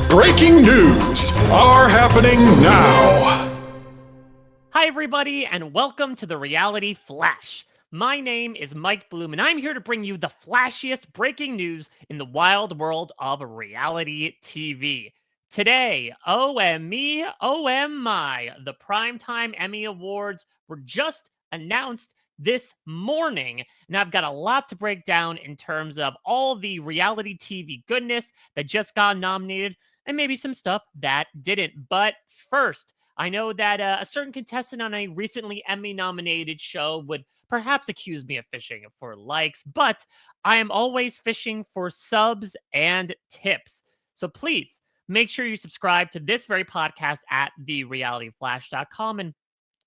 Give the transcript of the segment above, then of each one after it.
Breaking news are happening now. Hi, everybody, and welcome to the Reality Flash. My name is Mike Bloom, and I'm here to bring you the flashiest breaking news in the wild world of reality TV. Today, OME, oh my, the Primetime Emmy Awards were just announced this morning, and I've got a lot to break down in terms of all the reality TV goodness that just got nominated, and maybe some stuff that didn't. But first, I know that a certain contestant on a recently Emmy-nominated show would perhaps accuse me of fishing for likes, but I am always fishing for subs and tips. So please make sure you subscribe to this very podcast at therealityflash.com. And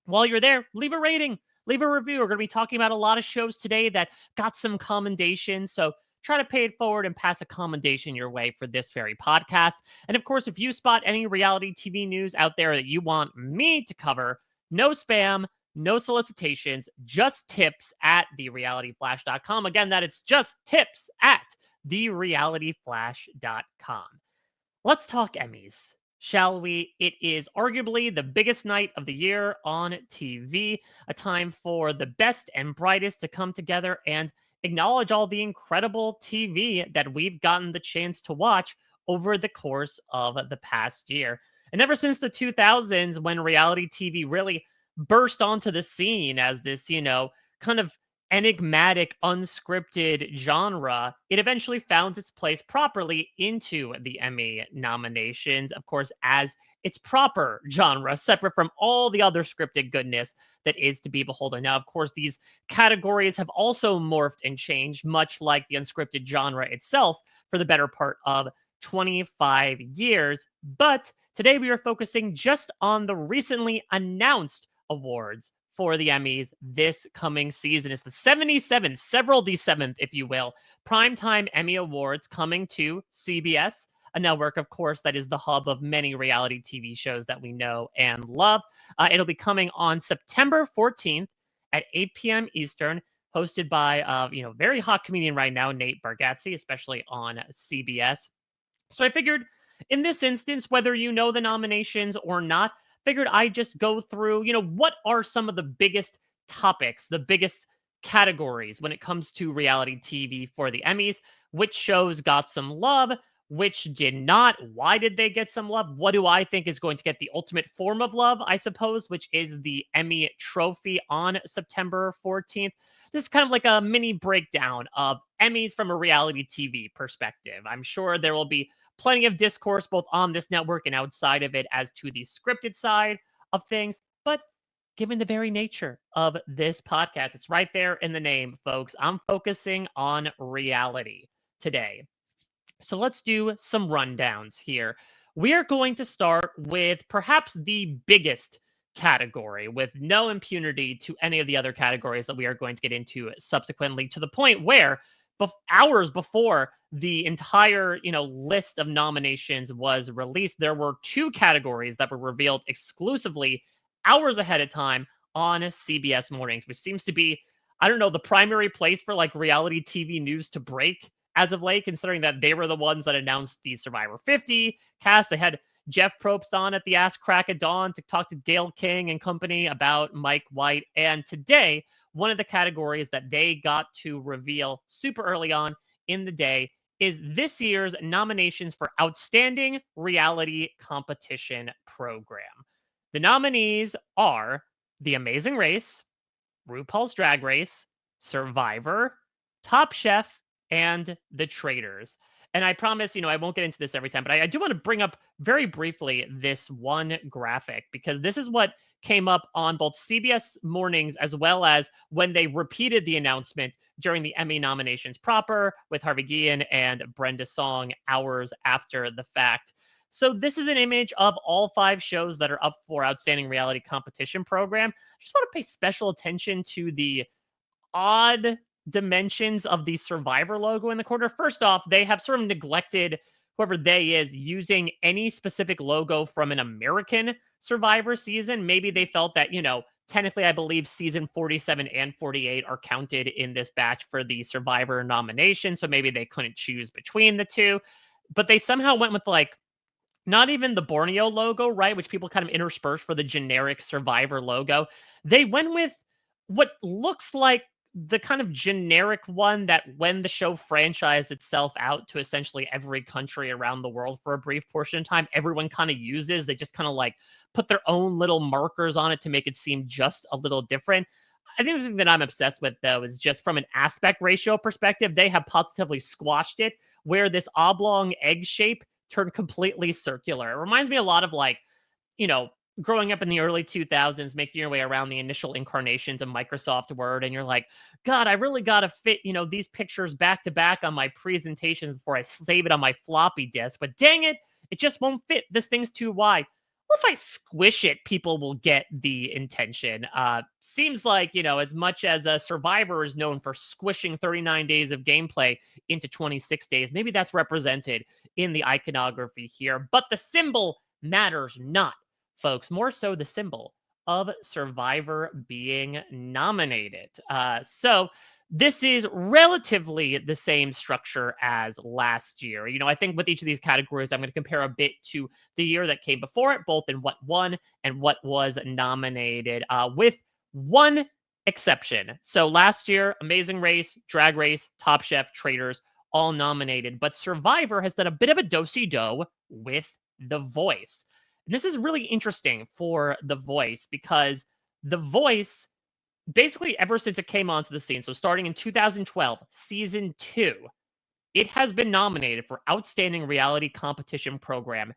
while you're there, leave a rating, leave a review. We're going to be talking about a lot of shows today that got some commendations. So try to pay it forward and pass a commendation your way for this very podcast. And of course, if you spot any reality TV news out there that you want me to cover, no spam, no solicitations, just tips at therealityflash.com. Again, that it's just tips at therealityflash.com. Let's talk Emmys, shall we? It is arguably the biggest night of the year on TV, a time for the best and brightest to come together and acknowledge all the incredible TV that we've gotten the chance to watch over the course of the past year. And ever since the 2000s, when reality TV really burst onto the scene as this, kind of enigmatic, unscripted genre, it eventually found its place properly into the Emmy nominations, of course, as its proper genre, separate from all the other scripted goodness that is to be beholden. Now, of course, these categories have also morphed and changed, much like the unscripted genre itself, for the better part of 25 years. But today we are focusing just on the recently announced awards for the Emmys this coming season. It's the 77th, several D7th, if you will, Primetime Emmy Awards coming to CBS, a network, of course, that is the hub of many reality TV shows that we know and love. It'll be coming on September 14th at 8 p.m. Eastern, hosted by, very hot comedian right now, Nate Bargatze, especially on CBS. So I figured in this instance, whether you know the nominations or not, figured I'd just go through, what are some of the biggest topics, the biggest categories when it comes to reality TV for the Emmys, which shows got some love, which did not, why did they get some love, what do I think is going to get the ultimate form of love, I suppose, which is the Emmy trophy on September 14th. This is kind of like a mini breakdown of Emmys from a reality TV perspective. I'm sure there will be plenty of discourse both on this network and outside of it as to the scripted side of things. But given the very nature of this podcast, it's right there in the name, folks. I'm focusing on reality today. So let's do some rundowns here. We are going to start with perhaps the biggest category, with no impunity to any of the other categories that we are going to get into subsequently, to the point where hours before the entire list of nominations was released, there were two categories that were revealed exclusively hours ahead of time on CBS mornings, which seems to be, I don't know, the primary place for like reality TV news to break as of late, considering that they were the ones that announced the Survivor 50 cast. They had Jeff Probst on at the Ass Crack of Dawn to talk to Gayle King and company about Mike White. And today, one of the categories that they got to reveal super early on in the day is this year's nominations for Outstanding Reality Competition Program. The nominees are The Amazing Race, RuPaul's Drag Race, Survivor, Top Chef, and The Traitors. And I promise, I won't get into this every time, but I do want to bring up very briefly this one graphic, because this is what came up on both CBS mornings as well as when they repeated the announcement during the Emmy nominations proper with Harvey Guillen and Brenda Song hours after the fact. So this is an image of all 5 shows that are up for Outstanding Reality Competition Program. I just want to pay special attention to the odd dimensions of the Survivor logo in the corner. First off, they have sort of neglected, whoever they is, using any specific logo from an American Survivor season. Maybe they felt that, technically, I believe season 47 and 48 are counted in this batch for the Survivor nomination, so maybe they couldn't choose between the two. but they somehow went with like not even the Borneo logo, right? Which people kind of intersperse for the generic Survivor logo. They went with what looks like the kind of generic one that when the show franchised itself out to essentially every country around the world for a brief portion of time, everyone kind of uses. They just kind of like put their own little markers on it to make it seem just a little different. I think the thing that I'm obsessed with, though, is just from an aspect ratio perspective, they have positively squashed it where this oblong egg shape turned completely circular. It reminds me a lot of like, you know, growing up in the early 2000s, making your way around the initial incarnations of Microsoft Word, and you're like, God, I really got to fit, these pictures back to back on my presentation before I save it on my floppy disk. But dang it, it just won't fit. This thing's too wide. Well, if I squish it, people will get the intention. Seems like, as much as a Survivor is known for squishing 39 days of gameplay into 26 days, maybe that's represented in the iconography here. But the symbol matters not, folks. More so the symbol of Survivor being nominated. So this is relatively the same structure as last year. I think with each of these categories, I'm going to compare a bit to the year that came before it, both in what won and what was nominated, with one exception. So last year, Amazing Race, Drag Race, Top Chef, Traitors, all nominated. But Survivor has done a bit of a do-si-do with The Voice. And this is really interesting for The Voice because The Voice, basically ever since it came onto the scene, so starting in 2012, season 2, it has been nominated for Outstanding Reality Competition Program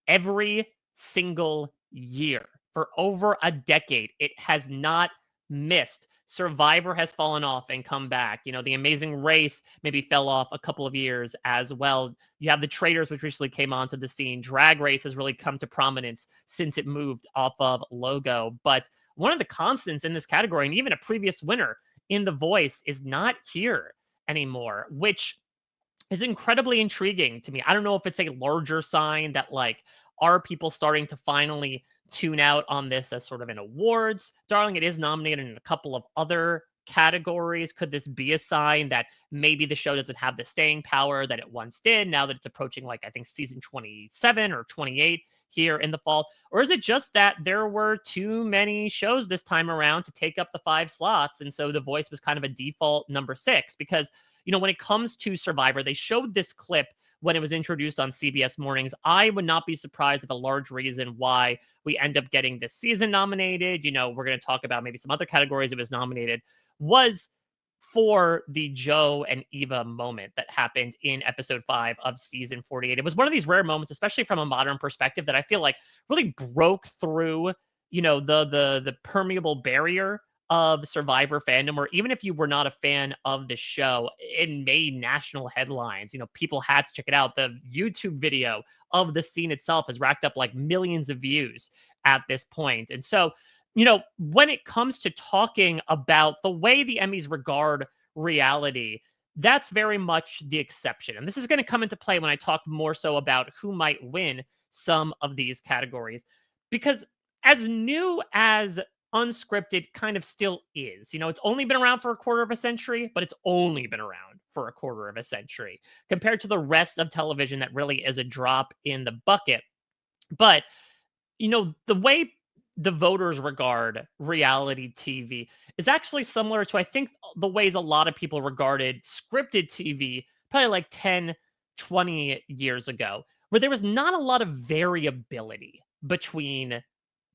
every single year for over a decade. It has not missed. Survivor has fallen off and come back. The Amazing Race maybe fell off a couple of years as well. You have the Traitors, which recently came onto the scene. Drag Race has really come to prominence since it moved off of Logo. But one of the constants in this category, and even a previous winner in The Voice, is not here anymore, which is incredibly intriguing to me. I don't know if it's a larger sign that, like, are people starting to finally tune out on this as sort of an awards darling? It is nominated in a couple of other categories. Could this be a sign that maybe the show doesn't have the staying power that it once did now that it's approaching, like, I think season 27 or 28 here in the fall? Or is it just that there were too many shows this time around to take up the 5 slots, and so The Voice was kind of a default number 6? Because when it comes to Survivor, they showed this clip when it was introduced on CBS Mornings. I would not be surprised if a large reason why we end up getting this season nominated, we're going to talk about maybe some other categories it was nominated, was for the Joe and Eva moment that happened in episode 5 of season 48. It was one of these rare moments, especially from a modern perspective, that I feel like really broke through, the permeable barrier of Survivor fandom, or even if you were not a fan of the show, it made national headlines. People had to check it out. The YouTube video of the scene itself has racked up like millions of views at this point. And so, when it comes to talking about the way the Emmys regard reality, that's very much the exception. And this is going to come into play when I talk more so about who might win some of these categories. Because as new as Unscripted kind of still is, it's only been around for a quarter of a century, but it's only been around for a quarter of a century compared to the rest of television that really is a drop in the bucket. But, the way the voters regard reality TV is actually similar to, I think, the ways a lot of people regarded scripted TV probably like 10, 20 years ago, where there was not a lot of variability between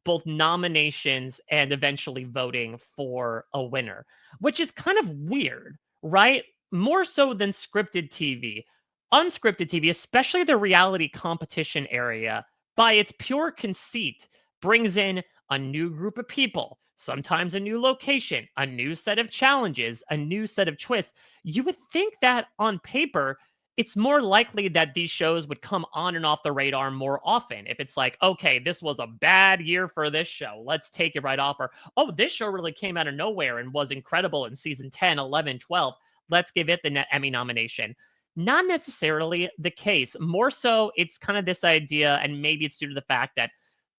both nominations and eventually voting for a winner, which is kind of weird, right? More so than scripted TV. Unscripted TV, especially the reality competition area, by its pure conceit, brings in a new group of people, sometimes a new location, a new set of challenges, a new set of twists. You would think that on paper, it's more likely that these shows would come on and off the radar more often. If it's like, okay, this was a bad year for this show, let's take it right off. Or, oh, this show really came out of nowhere and was incredible in season 10, 11, 12. Let's give it the Emmy nomination. Not necessarily the case. More so, it's kind of this idea, and maybe it's due to the fact that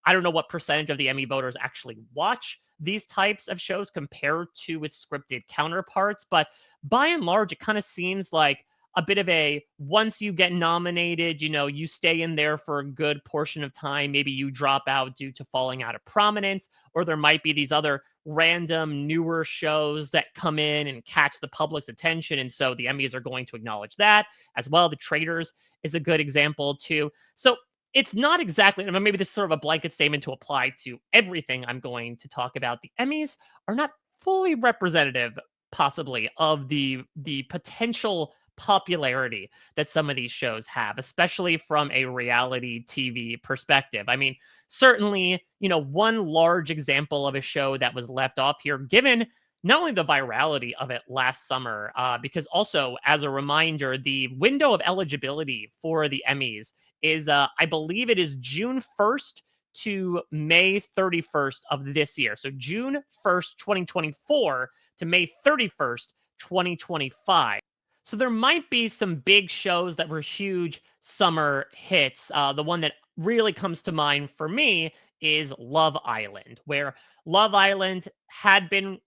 I don't know what percentage of the Emmy voters actually watch these types of shows compared to its scripted counterparts. But by and large, it kind of seems like a bit of a once you get nominated, you stay in there for a good portion of time. Maybe you drop out due to falling out of prominence, or there might be these other random newer shows that come in and catch the public's attention. And so the Emmys are going to acknowledge that as well. The Traitors is a good example too. So it's not exactly, maybe this is sort of a blanket statement to apply to everything I'm going to talk about. The Emmys are not fully representative, possibly, of the potential popularity that some of these shows have, especially from a reality TV perspective. I mean, certainly, one large example of a show that was left off here, given not only the virality of it last summer, because also, as a reminder, the window of eligibility for the Emmys is, I believe it is June 1st to May 31st of this year. So June 1st, 2024 to May 31st, 2025. So there might be some big shows that were huge summer hits. The one that really comes to mind for me is Love Island, where Love Island had been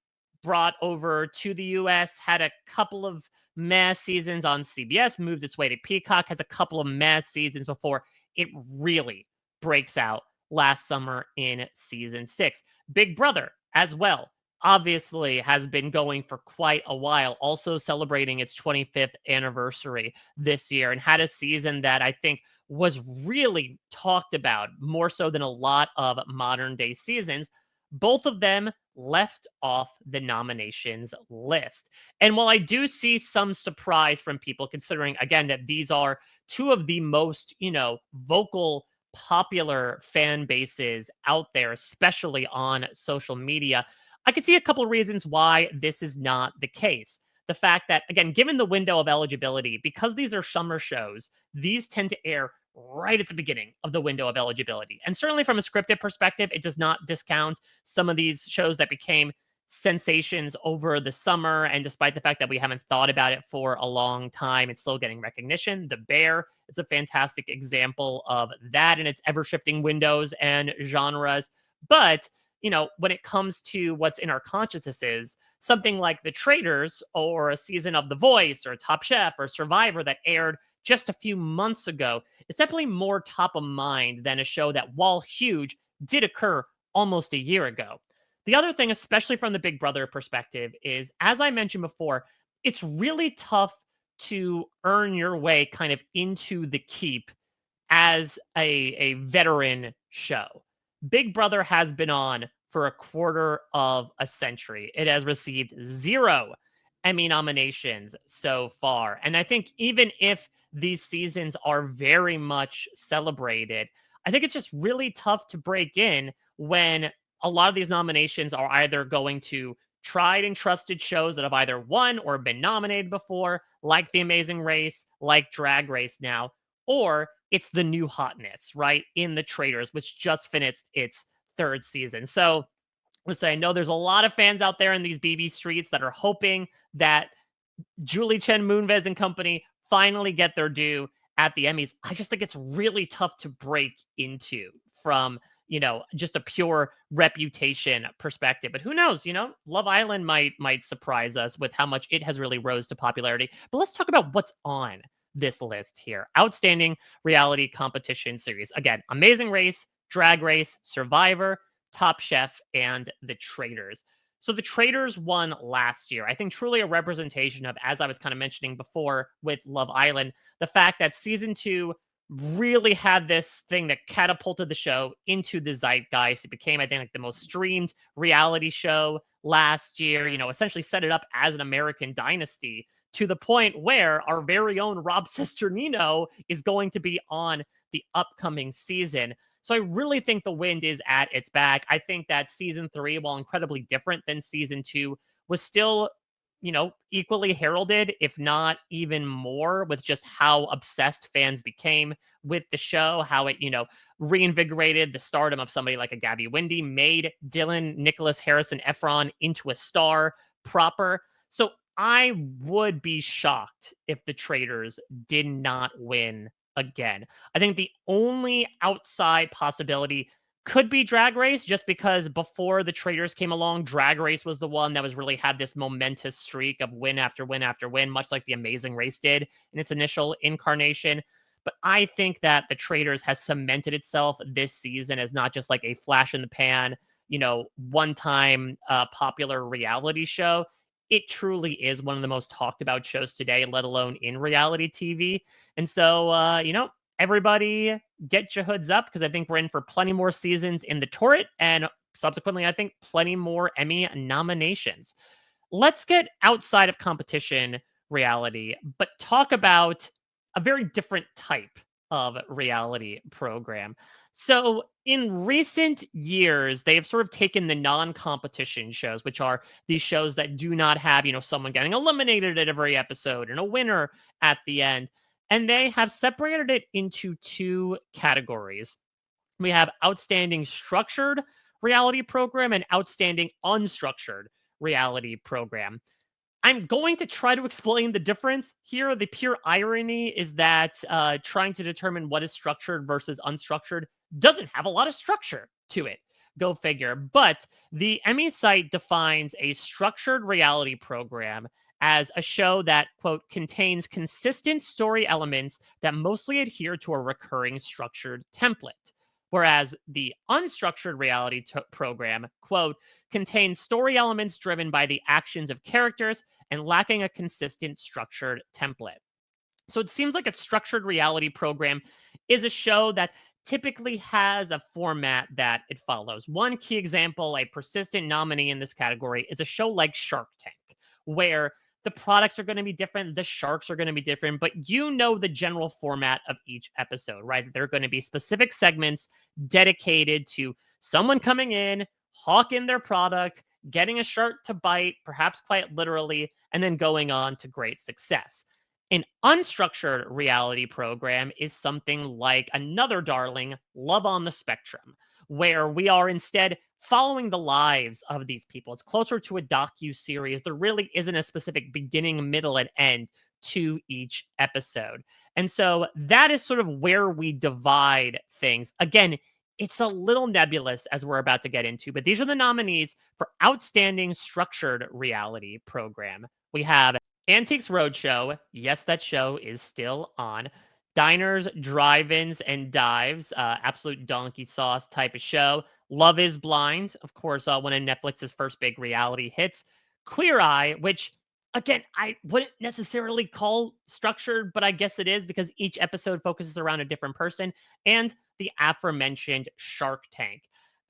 brought over to the US, had a couple of meh seasons on CBS, moved its way to Peacock, has a couple of meh seasons before it really breaks out last summer in season 6. Big Brother as well, obviously has been going for quite a while, also celebrating its 25th anniversary this year, and had a season that I think was really talked about more so than a lot of modern day seasons. Both of them left off the nominations list. And while I do see some surprise from people, considering again that these are two of the most, vocal, popular fan bases out there, especially on social media, I could see a couple of reasons why this is not the case. The fact that, again, given the window of eligibility, because these are summer shows, these tend to air right at the beginning of the window of eligibility. And certainly from a scripted perspective, it does not discount some of these shows that became sensations over the summer. And despite the fact that we haven't thought about it for a long time, it's still getting recognition. The Bear is a fantastic example of that in its ever shifting windows and genres. But when it comes to what's in our consciousnesses, something like The Traitors or a season of The Voice or Top Chef or Survivor that aired just a few months ago, it's definitely more top of mind than a show that, while huge, did occur almost a year ago. The other thing, especially from the Big Brother perspective, is, as I mentioned before, it's really tough to earn your way kind of into the keep as a veteran show. Big Brother has been on for a quarter of a century. It has received 0 Emmy nominations so far. And I think even if these seasons are very much celebrated, I think it's just really tough to break in when a lot of these nominations are either going to tried and trusted shows that have either won or been nominated before, like The Amazing Race, like Drag Race now, or it's the new hotness, right, in The Traitors, which just finished its 3rd season. So listen, I know there's a lot of fans out there in these BB streets that are hoping that Julie Chen Moonves and company finally get their due at the Emmys. I just think it's really tough to break into from, just a pure reputation perspective. But who knows, Love Island might surprise us with how much it has really rose to popularity. But let's talk about what's on this list here. Outstanding reality competition series. Again, Amazing Race, Drag Race, Survivor, Top Chef, and The Traitors. So The Traitors won last year. I think truly a representation of, as I was kind of mentioning before with Love Island, the fact that season 2 really had this thing that catapulted the show into the zeitgeist. It became, I think, like the most streamed reality show last year, essentially set it up as an American dynasty, to the point where our very own Rob Cesternino is going to be on the upcoming season. So I really think the wind is at its back. I think that season 3, while incredibly different than season 2, was still, equally heralded, if not even more, with just how obsessed fans became with the show, how it, reinvigorated the stardom of somebody like a Gabby Windey, made Dylan Nicholas Harrison Efron into a star proper. So I would be shocked if The Traitors did not win again. I think the only outside possibility Could be Drag Race, just because before the Traitors came along, Drag Race was the one that was really had this momentous streak of win after win after win, much like the Amazing Race did in its initial incarnation. But I think that the Traitors has cemented itself this season as not just like a flash in the pan, one-time popular reality show. It truly is one of the most talked about shows today, let alone in reality TV. And so, everybody get your hoods up, because I think we're in for plenty more seasons in the turret, and subsequently, I think plenty more Emmy nominations. Let's get outside of competition reality, but talk about a very different type of reality program. So, in recent years, they have sort of taken the non competition shows, which are these shows that do not have, someone getting eliminated at every episode and a winner at the end. And they have separated it into two categories. We have outstanding structured reality program and outstanding unstructured reality program. I'm going to try to explain the difference here. The pure irony is that trying to determine what is structured versus unstructured doesn't have a lot of structure to it. Go figure. But the Emmy site defines a structured reality program as a show that, quote, contains consistent story elements that mostly adhere to a recurring structured template. Whereas the unstructured reality program, quote, contains story elements driven by the actions of characters and lacking a consistent structured template. So it seems like a structured reality program is a show that typically has a format that it follows. One key example, a persistent nominee in this category, is a show like Shark Tank, where the products are going to be different, the sharks are going to be different, but the general format of each episode, right? There are going to be specific segments dedicated to someone coming in, hawking their product, getting a shark to bite, perhaps quite literally, and then going on to great success. An unstructured reality program is something like another darling, Love on the Spectrum, where we are instead following the lives of these people. It's closer to a docu-series. There really isn't a specific beginning, middle, and end to each episode. And so that is sort of where we divide things. Again, it's a little nebulous, as we're about to get into, but these are the nominees for Outstanding Structured Reality Program. We have Antiques Roadshow. Yes, that show is still on. Diners, Drive-Ins, and Dives. Absolute donkey sauce type of show. Love is Blind, of course, one of Netflix's first big reality hits. Queer Eye, which, again, I wouldn't necessarily call structured, but I guess it is because each episode focuses around a different person. And the aforementioned Shark Tank.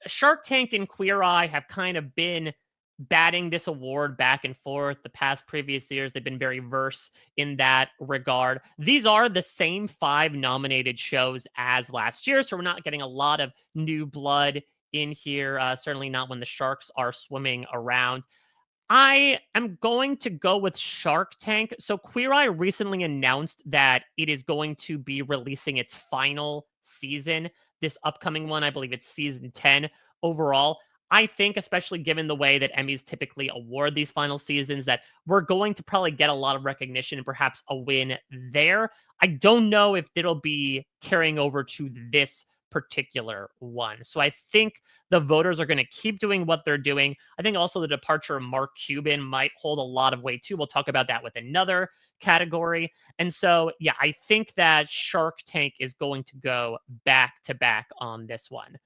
Shark Tank and Queer Eye have kind of been batting this award back and forth the past previous years. They've been very verse in that regard. These are the same 5 nominated shows as last year, so we're not getting a lot of new blood in here. Certainly not when the sharks are swimming around. I am going to go with Shark Tank. So Queer Eye recently announced that it is going to be releasing its final season. This upcoming one, I believe it's season 10 overall. I think, especially given the way that Emmys typically award these final seasons, that we're going to probably get a lot of recognition and perhaps a win there. I don't know if it'll be carrying over to this particular one. So I think the voters are going to keep doing what they're doing. I think also the departure of Mark Cuban might hold a lot of weight too. We'll talk about that with another category. And so, yeah, I think that Shark Tank is going to go back to back on this one.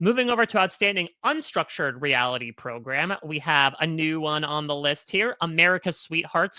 Moving over to Outstanding Unstructured Reality Program, we have a new one on the list here. America's Sweethearts,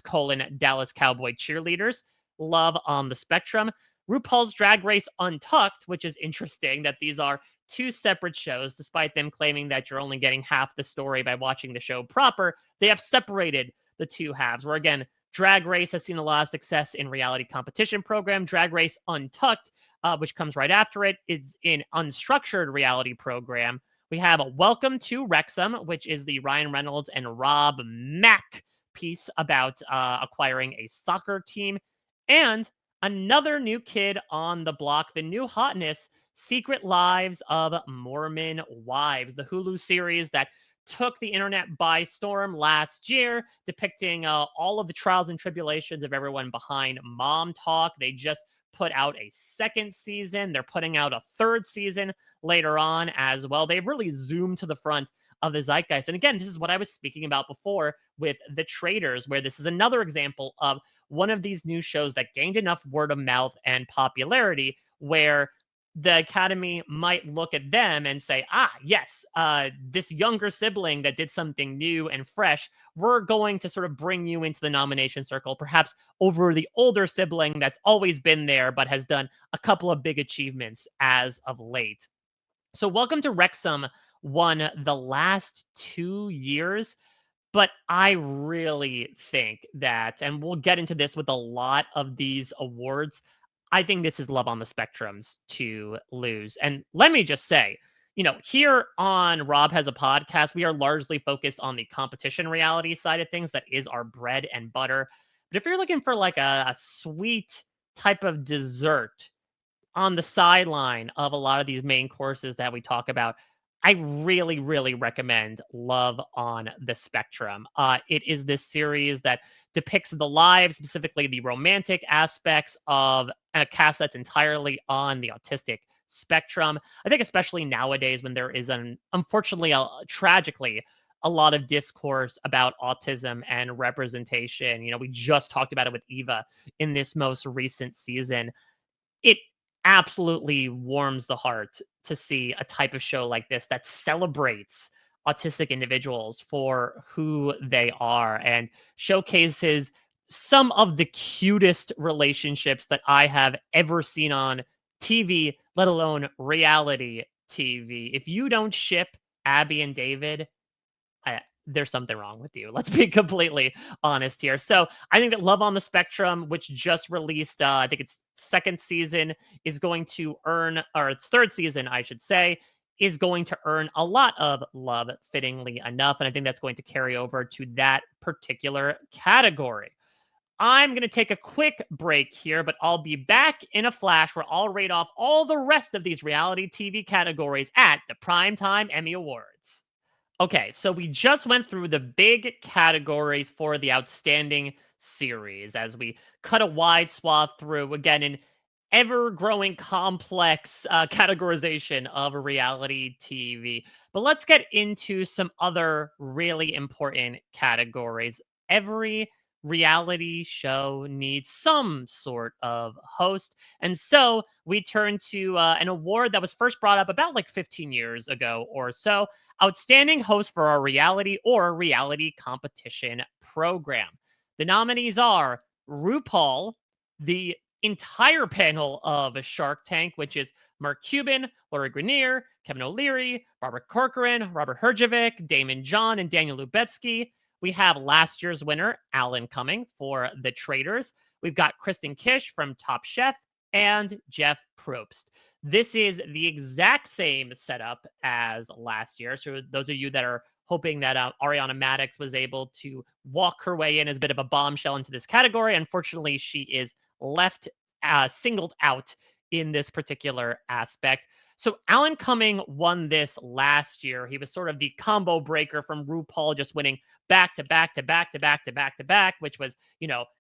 Dallas Cowboy Cheerleaders, Love on the Spectrum, RuPaul's Drag Race Untucked, which is interesting that these are 2 separate shows, despite them claiming that you're only getting half the story by watching the show proper. They have separated the 2 halves, where again, Drag Race has seen a lot of success in reality competition program. Drag Race Untucked, which comes right after it, is in unstructured reality program. We have Welcome to Wrexham, which is the Ryan Reynolds and Rob Mack piece about acquiring a soccer team. And another new kid on the block, the new hotness, Secret Lives of Mormon Wives, the Hulu series that took the internet by storm last year, depicting all of the trials and tribulations of everyone behind Mom Talk. They just put out a second season. They're putting out a third season later on as well. They've really zoomed to the front of the zeitgeist. And again, this is what I was speaking about before with The Traitors, where this is another example of one of these new shows that gained enough word of mouth and popularity where the Academy might look at them and say, yes, this younger sibling that did something new and fresh, we're going to sort of bring you into the nomination circle, perhaps over the older sibling that's always been there, but has done a couple of big achievements as of late. So Welcome to Wrexham won the last 2 years, but I really think that, and we'll get into this with a lot of these awards, I think this is Love on the Spectrums to lose. And let me just say, here on Rob Has a Podcast, we are largely focused on the competition reality side of things. That is our bread and butter. But if you're looking for like a sweet type of dessert on the sideline of a lot of these main courses that we talk about, I really, really recommend Love on the Spectrum. It is this series that depicts the lives, specifically the romantic aspects of a cast that's entirely on the autistic spectrum. I think especially nowadays when there is unfortunately, tragically, a lot of discourse about autism and representation. We just talked about it with Eva in this most recent season. It absolutely warms the heart to see a type of show like this that celebrates autistic individuals for who they are and showcases some of the cutest relationships that I have ever seen on TV, let alone reality TV. If you don't ship Abby and David, there's something wrong with you. Let's be completely honest here. So I think that Love on the Spectrum, which just released, I think its second season, is going to earn, or its third season, I should say, is going to earn a lot of love, fittingly enough. And I think that's going to carry over to that particular category. I'm going to take a quick break here, but I'll be back in a flash where I'll rate off all the rest of these reality TV categories at the Primetime Emmy Awards. Okay, so we just went through the big categories for the outstanding series as we cut a wide swath through, again, an ever-growing complex categorization of reality TV. But let's get into some other really important categories. Every reality show needs some sort of host. And so we turn to an award that was first brought up about like 15 years ago or so. Outstanding host for a reality or reality competition program. The nominees are RuPaul, the entire panel of Shark Tank, which is Mark Cuban, Lori Greiner, Kevin O'Leary, Robert Corcoran, Robert Herjavec, Damon John, and Daniel Lubetsky. We have last year's winner, Alan Cumming, for The Traitors. We've got Kristen Kish from Top Chef and Jeff Probst. This is the exact same setup as last year. So those of you that are hoping that Ariana Madix was able to walk her way in as a bit of a bombshell into this category, unfortunately, she is left singled out in this particular aspect. So Alan Cumming won this last year. He was sort of the combo breaker from RuPaul, just winning back to back to back to back to back to back, which was,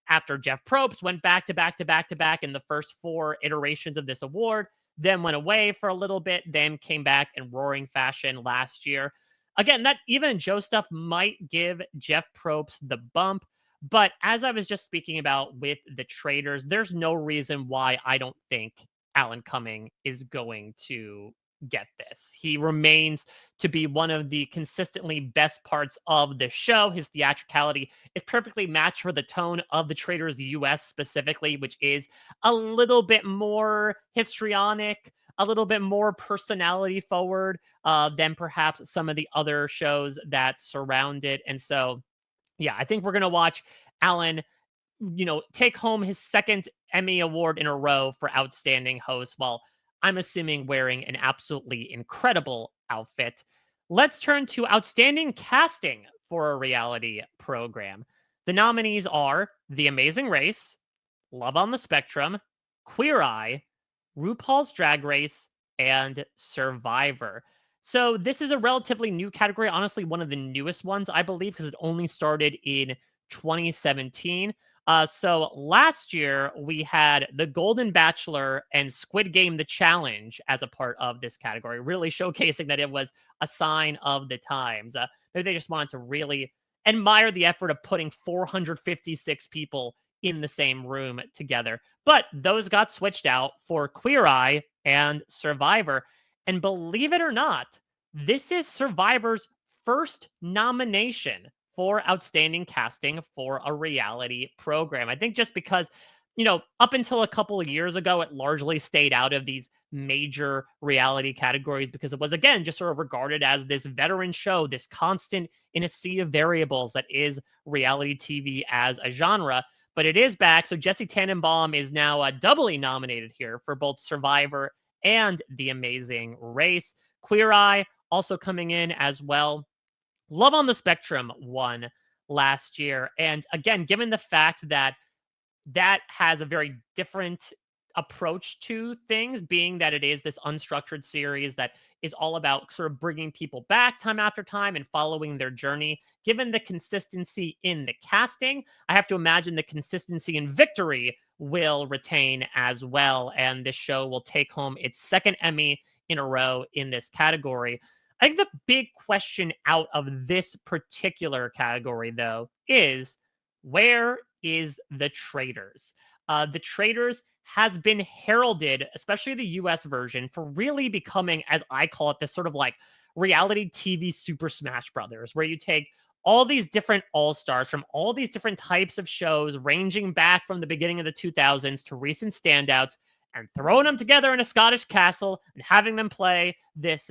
after Jeff Probst went back to back to back to back in the first 4 iterations of this award, then went away for a little bit, then came back in roaring fashion last year. Again, that even Joe stuff might give Jeff Probst the bump. But as I was just speaking about with The Traitors, there's no reason why I don't think Alan Cumming is going to get this. He remains to be one of the consistently best parts of the show. His theatricality is perfectly matched for the tone of The Traitors US specifically, which is a little bit more histrionic, a little bit more personality forward than perhaps some of the other shows that surround it. And so, yeah, I think we're going to watch Alan take home his second Emmy Award in a row for Outstanding Host, while I'm assuming wearing an absolutely incredible outfit. Let's turn to Outstanding Casting for a reality program. The nominees are The Amazing Race, Love on the Spectrum, Queer Eye, RuPaul's Drag Race, and Survivor. So this is a relatively new category, honestly, one of the newest ones, I believe, because it only started in 2017. So last year we had The Golden Bachelor and Squid Game: The Challenge as a part of this category, really showcasing that it was a sign of the times. Maybe they just wanted to really admire the effort of putting 456 people in the same room together. But those got switched out for Queer Eye and Survivor. And believe it or not, this is Survivor's first nomination for outstanding casting for a reality program. I think just because, up until a couple of years ago, it largely stayed out of these major reality categories because it was, again, just sort of regarded as this veteran show, this constant in a sea of variables that is reality TV as a genre. But it is back. So Jesse Tannenbaum is now doubly nominated here for both Survivor and The Amazing Race. Queer Eye also coming in as well. Love on the Spectrum won last year. And again, given the fact that that has a very different approach to things, being that it is this unstructured series that is all about sort of bringing people back time after time and following their journey. Given the consistency in the casting, I have to imagine the consistency in victory will retain as well. And this show will take home its second Emmy in a row in this category. I think the big question out of this particular category, though, is where is The Traitors? The Traitors has been heralded, especially the US version, for really becoming, as I call it, this sort of like reality TV Super Smash Brothers, where you take all these different all stars from all these different types of shows, ranging back from the beginning of the 2000s to recent standouts, and throwing them together in a Scottish castle and having them play this,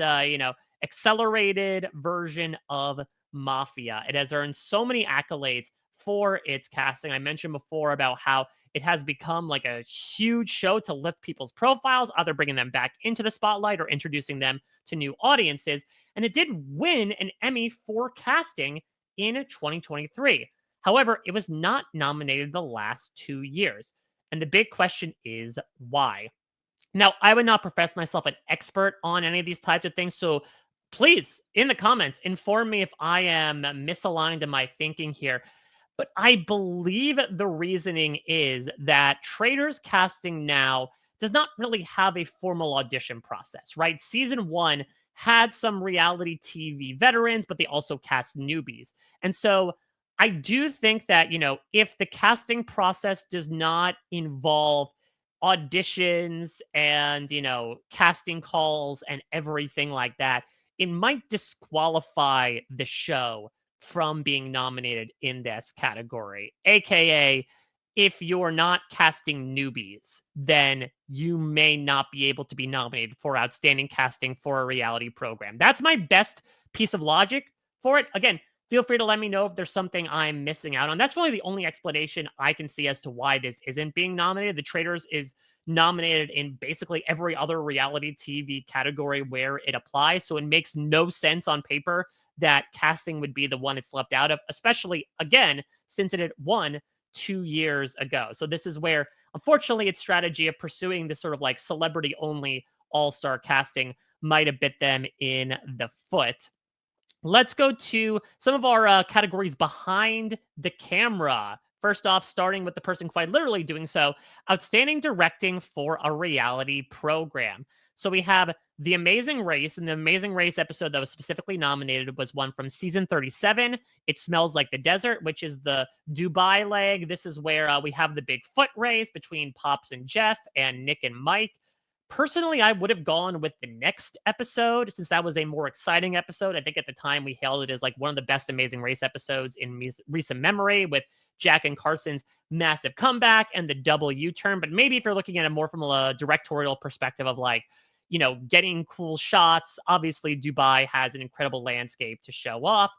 accelerated version of Mafia. It has earned so many accolades for its casting. I mentioned before about how it has become like a huge show to lift people's profiles, either bringing them back into the spotlight or introducing them to new audiences. And it did win an Emmy for casting in 2023. However, it was not nominated the last 2 years. And the big question is why? Now, I would not profess myself an expert on any of these types of things. So please, in the comments, inform me if I am misaligned in my thinking here. But I believe the reasoning is that Traitors casting now does not really have a formal audition process, right? Season one had some reality TV veterans, but they also cast newbies. And so I do think that, if the casting process does not involve auditions and, casting calls and everything like that, it might disqualify the show from being nominated in this category. AKA, if you're not casting newbies, then you may not be able to be nominated for outstanding casting for a reality program. That's my best piece of logic for it. Again, feel free to let me know if there's something I'm missing out on. That's really the only explanation I can see as to why this isn't being nominated. The Traitors is nominated in basically every other reality TV category where it applies. So it makes no sense on paper that casting would be the one it's left out of, especially, again, since it had won 2 years ago. So this is where, unfortunately, its strategy of pursuing this sort of like celebrity-only all-star casting might have bit them in the foot. Let's go to some of our categories behind the camera. First off, starting with the person quite literally doing so, outstanding directing for a reality program. So we have The Amazing Race, and The Amazing Race episode that was specifically nominated was one from season 37. It Smells Like the Desert, which is the Dubai leg. This is where we have the big foot race between Pops and Jeff and Nick and Mike. Personally, I would have gone with the next episode since that was a more exciting episode. I think at the time we hailed it as like one of the best Amazing Race episodes in recent memory, with Jack and Carson's massive comeback and the double U-turn. But maybe if you're looking at it more from a directorial perspective of like, getting cool shots, obviously Dubai has an incredible landscape to show off.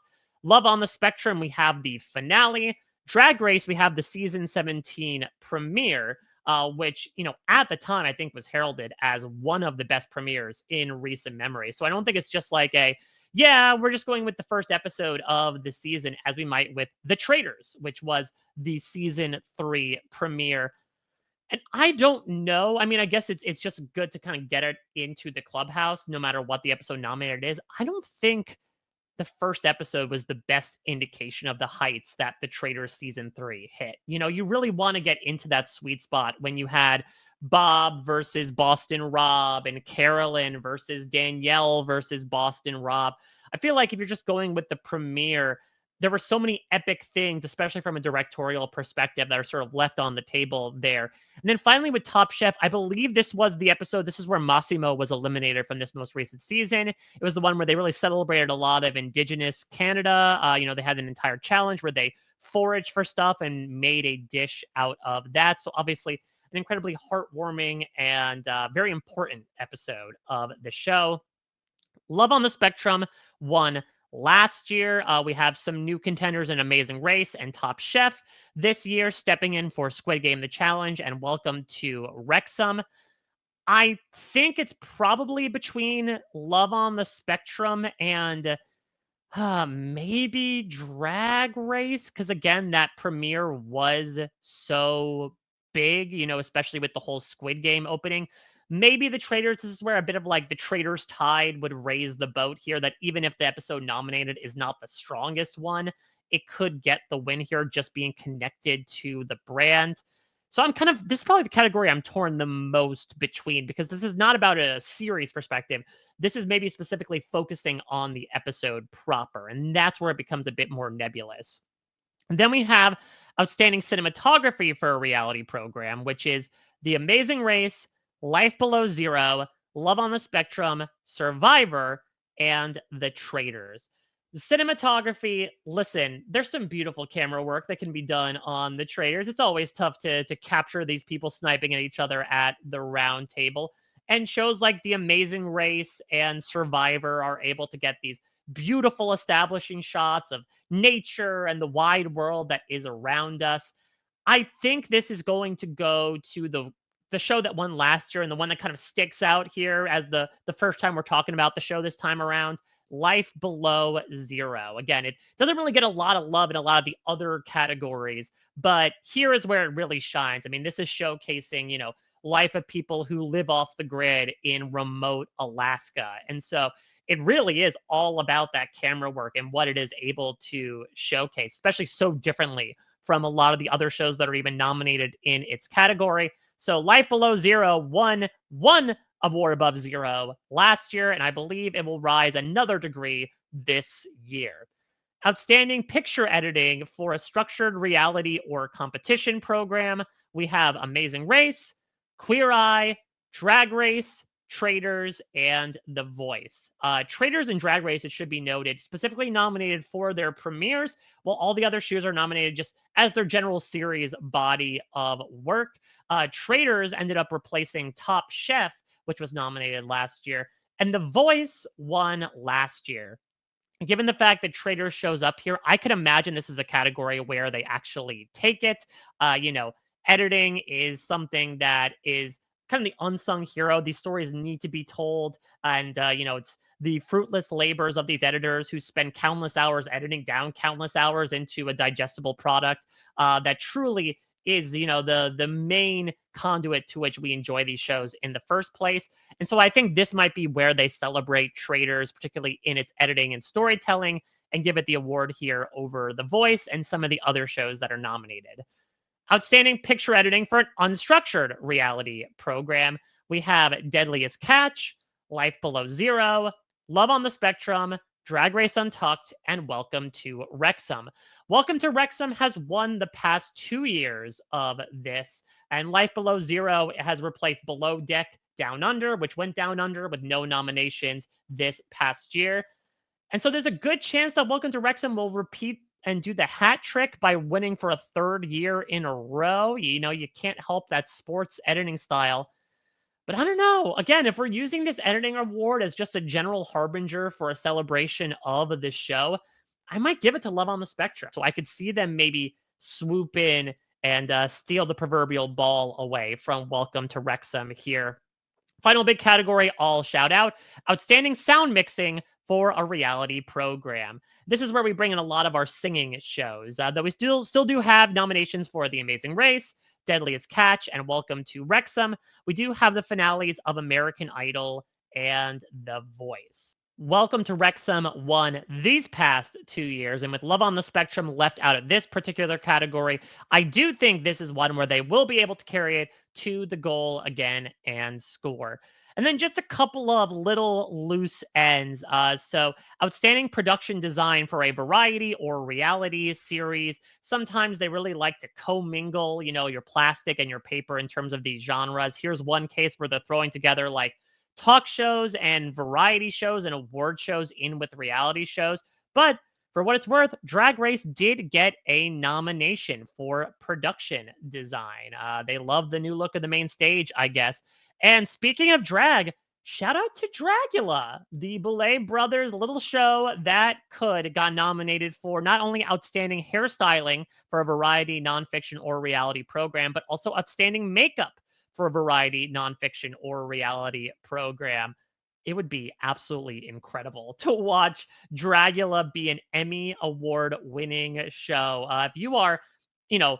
Love on the Spectrum, we have the finale. Drag Race, we have the season 17 premiere. Which, at the time, I think was heralded as one of the best premieres in recent memory. So I don't think it's just like we're just going with the first episode of the season as we might with The Traitors, which was the season 3 premiere. And I don't know. I mean, I guess it's just good to kind of get it into the clubhouse, no matter what the episode nominated is. I don't think the first episode was the best indication of the heights that the Traitors season 3 hit. You really want to get into that sweet spot when you had Bob versus Boston Rob and Carolyn versus Danielle versus Boston Rob. I feel like if you're just going with the premiere, there were so many epic things, especially from a directorial perspective, that are sort of left on the table there. And then finally with Top Chef, I believe this was the episode. This is where Massimo was eliminated from this most recent season. It was the one where they really celebrated a lot of indigenous Canada. They had an entire challenge where they foraged for stuff and made a dish out of that. So obviously an incredibly heartwarming and very important episode of the show. Love on the Spectrum won last year. We have some new contenders in Amazing Race and Top Chef. This year, stepping in for Squid Game The Challenge and Welcome to Wrexham. I think it's probably between Love on the Spectrum and maybe Drag Race. Because again, that premiere was so big, especially with the whole Squid Game opening. Maybe the Traitors, this is where a bit of like the Traitors tide would raise the boat here, that even if the episode nominated is not the strongest one, it could get the win here just being connected to the brand. So this is probably the category I'm torn the most between, because this is not about a series perspective. This is maybe specifically focusing on the episode proper, and that's where it becomes a bit more nebulous. And then we have outstanding cinematography for a reality program, which is The Amazing Race, Life Below Zero, Love on the Spectrum, Survivor, and The Traitors. The cinematography, listen, there's some beautiful camera work that can be done on The Traitors. It's always tough to capture these people sniping at each other at the round table. And shows like The Amazing Race and Survivor are able to get these beautiful establishing shots of nature and the wide world that is around us. I think this is going to go to the show that won last year and the one that kind of sticks out here as the first time we're talking about the show this time around, Life Below Zero. Again, it doesn't really get a lot of love in a lot of the other categories, but here is where it really shines. I mean, this is showcasing, life of people who live off the grid in remote Alaska. And so it really is all about that camera work and what it is able to showcase, especially so differently from a lot of the other shows that are even nominated in its category. So Life Below Zero won one award above zero last year, and I believe it will rise another degree this year. Outstanding picture editing for a structured reality or competition program. We have Amazing Race, Queer Eye, Drag Race, Traitors, and The Voice. Traitors and Drag Race, it should be noted, specifically nominated for their premieres, while all the other shows are nominated just as their general series body of work. Traitors ended up replacing Top Chef, which was nominated last year, and The Voice won last year. Given the fact that Traitors shows up here, I could imagine this is a category where they actually take it. Editing is something that is kind of the unsung hero. These stories need to be told. And, it's the fruitless labors of these editors who spend countless hours editing down countless hours into a digestible product that truly is, the main conduit to which we enjoy these shows in the first place. And so I think this might be where they celebrate Traitors, particularly in its editing and storytelling, and give it the award here over The Voice and some of the other shows that are nominated. Outstanding picture editing for an unstructured reality program. We have Deadliest Catch, Life Below Zero, Love on the Spectrum, Drag Race Untucked, and Welcome to Wrexham. Welcome to Wrexham has won the past 2 years of this, and Life Below Zero has replaced Below Deck Down Under, which went down under with no nominations this past year. And so there's a good chance that Welcome to Wrexham will repeat and do the hat trick by winning for a third year in a row. You can't help that sports editing style. But I don't know. Again, if we're using this editing award as just a general harbinger for a celebration of this show, I might give it to Love on the Spectrum. So I could see them maybe swoop in and steal the proverbial ball away from Welcome to Wrexham here. Final big category, all shout out. Outstanding sound mixing for a reality program. This is where we bring in a lot of our singing shows, though we still do have nominations for The Amazing Race, Deadliest Catch, and Welcome to Wrexham. We do have the finales of American Idol and The Voice. Welcome to Wrexham won these past 2 years, and with Love on the Spectrum left out of this particular category, I do think this is one where they will be able to carry it to the goal again and score. And then just a couple of little loose ends. So, outstanding production design for a variety or reality series. Sometimes they really like to commingle, your plastic and your paper in terms of these genres. Here's one case where they're throwing together like talk shows and variety shows and award shows in with reality shows. But for what it's worth, Drag Race did get a nomination for production design. They love the new look of the main stage, I guess. And speaking of drag, shout out to Dragula, the Belay Brothers little show that got nominated for not only outstanding hairstyling for a variety, nonfiction, or reality program, but also outstanding makeup for a variety, nonfiction, or reality program. It would be absolutely incredible to watch Dragula be an Emmy Award winning show. If you are, you know,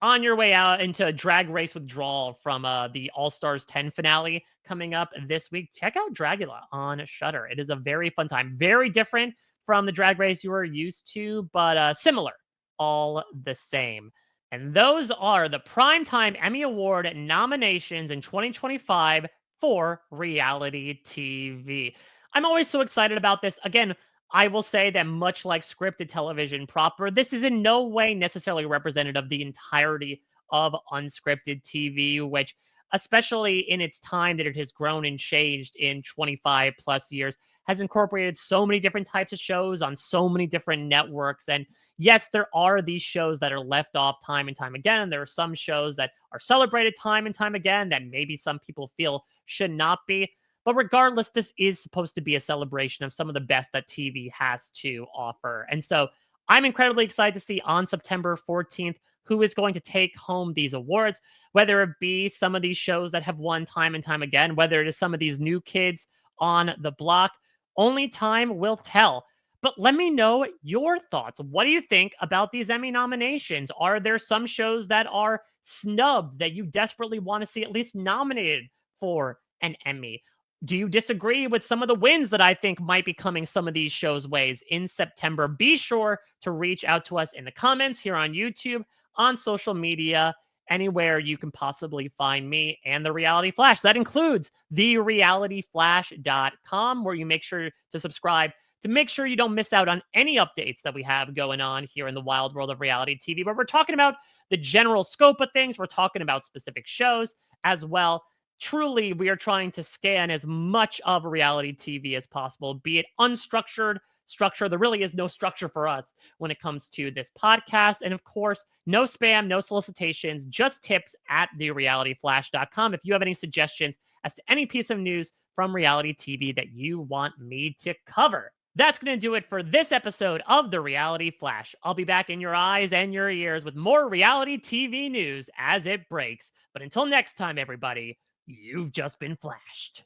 on your way out into Drag Race withdrawal from the All Stars 10 finale coming up this week, check out Dragula on Shudder. It is a very fun time, very different from the Drag Race you are used to, but similar all the same. And those are the Primetime Emmy Award nominations in 2025 for reality TV. I'm always so excited about this. Again, I will say that much like scripted television proper, this is in no way necessarily representative of the entirety of unscripted TV, which, especially in its time that it has grown and changed in 25 plus years, has incorporated so many different types of shows on so many different networks. And yes, there are these shows that are left off time and time again. And there are some shows that are celebrated time and time again that maybe some people feel should not be. But regardless, this is supposed to be a celebration of some of the best that TV has to offer. And so I'm incredibly excited to see on September 14th who is going to take home these awards, whether it be some of these shows that have won time and time again, whether it is some of these new kids on the block. Only time will tell. But let me know your thoughts. What do you think about these Emmy nominations? Are there some shows that are snubbed that you desperately want to see at least nominated for an Emmy? Do you disagree with some of the wins that I think might be coming some of these shows' ways in September? Be sure to reach out to us in the comments here on YouTube, on social media, anywhere you can possibly find me and the Reality Flash. That includes therealityflash.com, where you make sure to subscribe to make sure you don't miss out on any updates that we have going on here in the wild world of reality TV, where we're talking about the general scope of things. We're talking about specific shows as well. Truly, we are trying to scan as much of reality TV as possible, be it unstructured, structure. There really is no structure for us when it comes to this podcast. And of course, no spam, no solicitations, just tips at therealityflash.com. If you have any suggestions as to any piece of news from reality TV that you want me to cover. That's going to do it for this episode of The Reality Flash. I'll be back in your eyes and your ears with more reality TV news as it breaks. But until next time, everybody, you've just been flashed.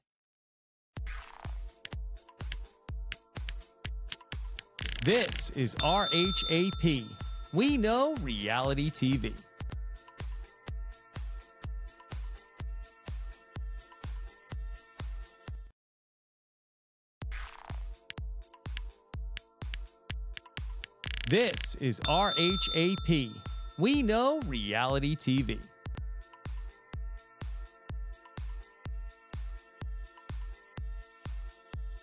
This is RHAP. We know reality TV. This is RHAP. We know reality TV.